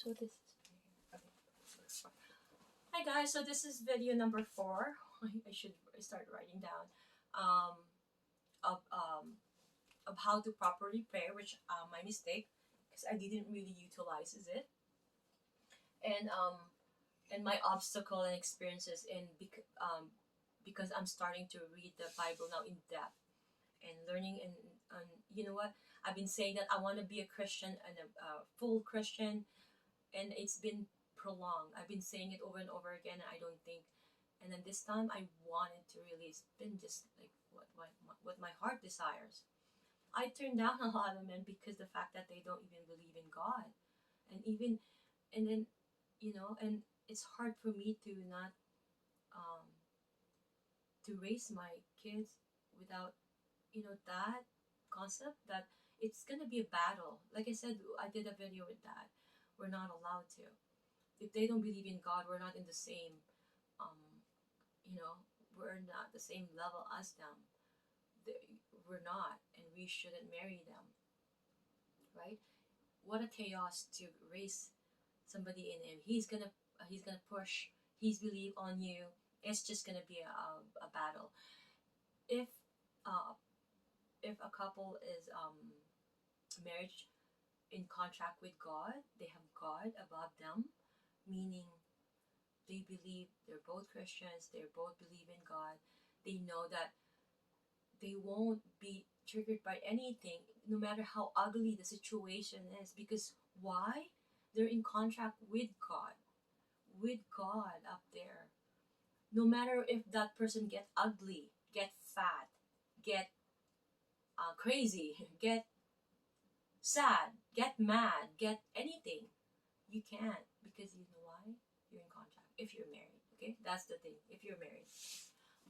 So this is okay. Hi guys, so this is video number 4. I should start writing down um, of how to properly pray, which my mistake because I didn't really utilize it, and my obstacle and experiences because I'm starting to read the Bible now in depth and learning and you know what, I've been saying that I want to be a Christian and a full Christian, and it's been prolonged. I've been saying it over and over again. I don't think, and then this time I wanted to really. It's been just like what my heart desires. I turned down a lot of men because the fact that they don't even believe in God, and even and then and it's hard for me to not um, to raise my kids without that concept that it's gonna be a battle. Like I said, I did a video with that. We're not allowed to. If they don't believe in God, we're not in the same, um, we're not the same level as them. We're not, and we shouldn't marry them, right? What a chaos to raise somebody in him. He's gonna push his belief on you. It's just gonna be a battle. If uh, if a couple is marriage in contract with God, they have God above them, meaning they believe they're both Christians, they both believe in God. They know that they won't be triggered by anything, no matter how ugly the situation is. Because why? They're in contract with God up there. No matter if that person get ugly, get fat, get crazy, get sad, get mad, get anything, you can't, because you know why? You're in contract if you're married. Okay, that's the thing. If you're married,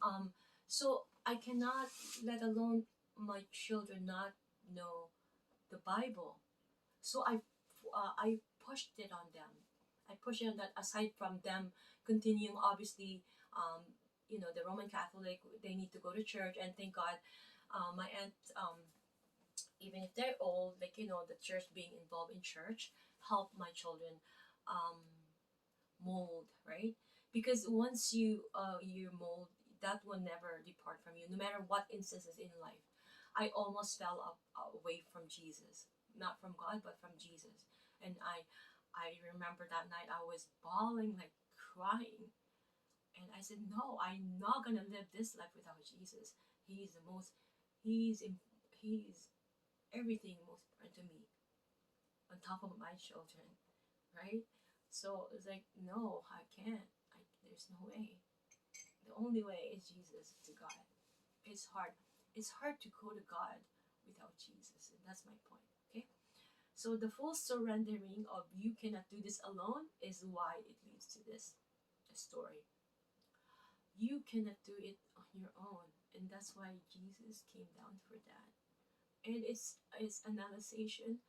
um, so I cannot let alone my children not know the Bible. So I pushed it on them. I pushed it on that. Aside from them continuing, obviously, the Roman Catholic, they need to go to church, and thank God, my aunt, even if they're old, like the church, being involved in church, help my children um, mold, right? Because once you mold, that will never depart from you, no matter what instances in life. I almost fell up away from Jesus, not from God, but from Jesus. And I remember that night I was bawling, like crying, and I said, no, I'm not gonna live this life without Jesus. He's the most, he's in, he's everything most important to me, on top of my children, right? So it's like, no, I can't. There's no way. The only way is Jesus to God. It's hard. It's hard to go to God without Jesus, and that's my point. Okay. So the full surrendering of you cannot do this alone is why it leads to this story. You cannot do it on your own, and that's why Jesus came down for that. And it's an analyzation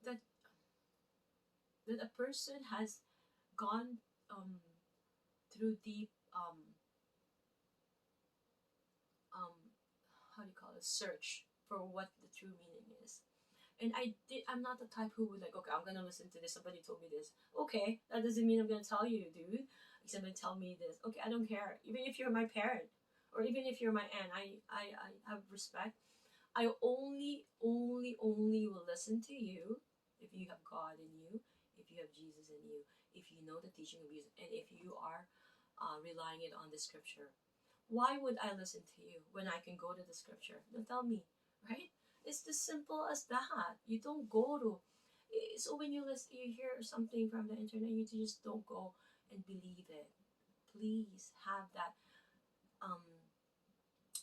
that a person has gone through deep um, how do you call it, search for what the true meaning is. And I'm not the type who would like, okay, I'm gonna listen to this, somebody told me this, okay, that doesn't mean I'm gonna tell you, dude. Somebody tell me this, okay, I don't care. Even if you're my parent, or even if you're my aunt, I have respect. I only will listen to you if you have God in you, if you have Jesus in you, if you know the teaching of Jesus, and if you are relying it on the scripture. Why would I listen to you when I can go to the scripture? Don't tell me, right? It's as simple as that. You don't go to. So when you listen, you hear something from the internet, you just don't go and believe it. Please have that um,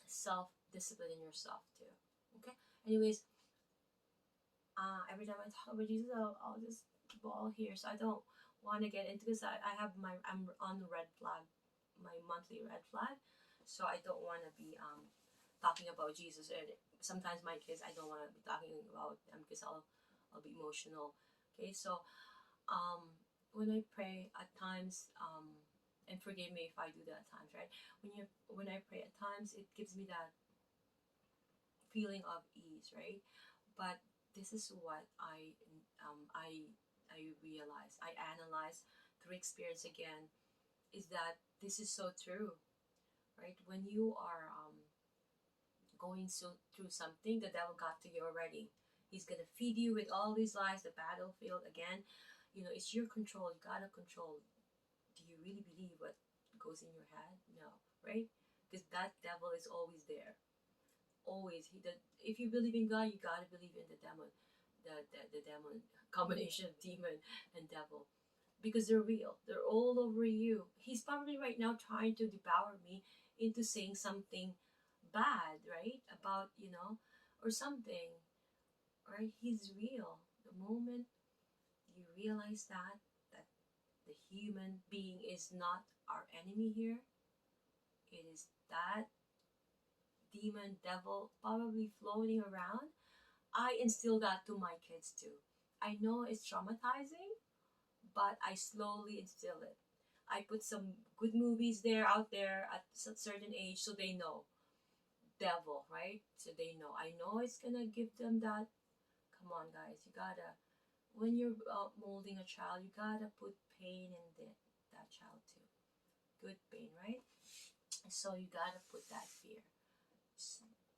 self discipline in yourself too. Okay. Anyways, every time I talk about Jesus, I'll just bawl here. So I don't want to get into this. I'm on the red flag, my monthly red flag. So I don't want to be talking about Jesus. And sometimes my kids, I don't want to be talking about them because I'll be emotional. Okay, so when I pray at times, and forgive me if I do that at times, right? When I pray at times, it gives me that feeling of ease, right? But this is what I I realized, I analyzed through experience again, is that this is so true, right? When you are going through something, the devil got to you already. He's gonna feed you with all these lies, the battlefield again. You know, it's your control. You gotta control. Do you really believe what goes in your head? No, right? Because that devil is always there. Always. If you believe in God, you gotta believe in the demon, the demon combination of demon and devil, because they're real. They're all over you. He's probably right now trying to devour me into saying something bad, right? About, or something, right? He's real. The moment you realize that the human being is not our enemy here, it is that demon devil probably floating around. I instill that to my kids too. I know it's traumatizing, but I slowly instill it. I put some good movies there out there at a certain age so they know devil, right? So they know. I know it's gonna give them that. Come on, guys, you gotta. When you're molding a child, you gotta put pain in that child too. Good pain, right? So you gotta put that fear.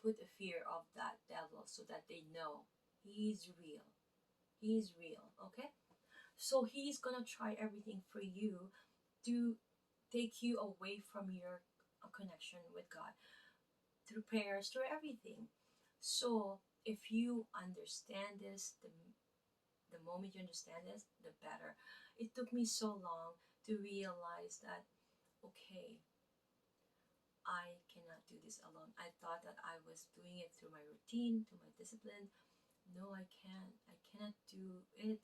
Put a fear of that devil so that they know he's real. He's real, okay? So he's gonna try everything for you to take you away from your connection with God through prayers, through everything. So if you understand this, the moment you understand this, the better. It took me so long to realize that, okay, I cannot do this alone. I thought that I was doing it through my routine, through my discipline. No, I can't. I cannot do it.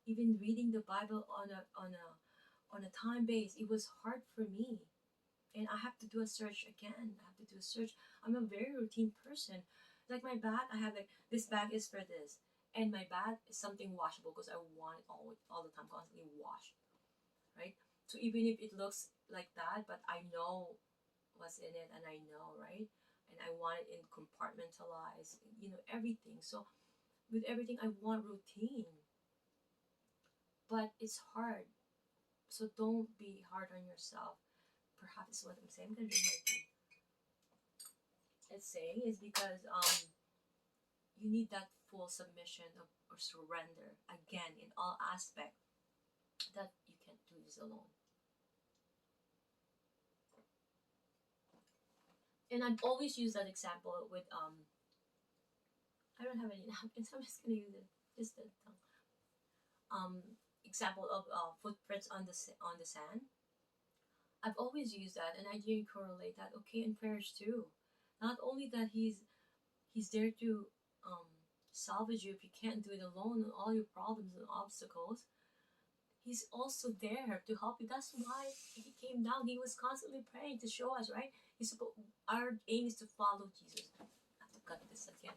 Even reading the Bible on a time base, it was hard for me. And I have to do a search again. I have to do a search. I'm a very routine person. Like my bag, I have like this bag is for this, and my bag is something washable because I want it all the time, constantly washed, right? So even if it looks like that, but I know what's in it, and I know, right? And I want it in compartmentalized, everything. So with everything, I want routine, but it's hard. So don't be hard on yourself. Perhaps is what I'm saying. I'm gonna drink my tea. It's saying is because you need that full submission or surrender again in all aspects, that you can't do this alone. And I've always used that example with I don't have any napkins. I'm just gonna use it. Just the um example of footprints on the sand. I've always used that, and I didn't correlate that. Okay, in prayers too. Not only that he's there to um salvage you if you can't do it alone and all your problems and obstacles. He's also there to help you. That's why he came down. He was constantly praying to show us, right? Our aim is to follow Jesus. I have to cut this again.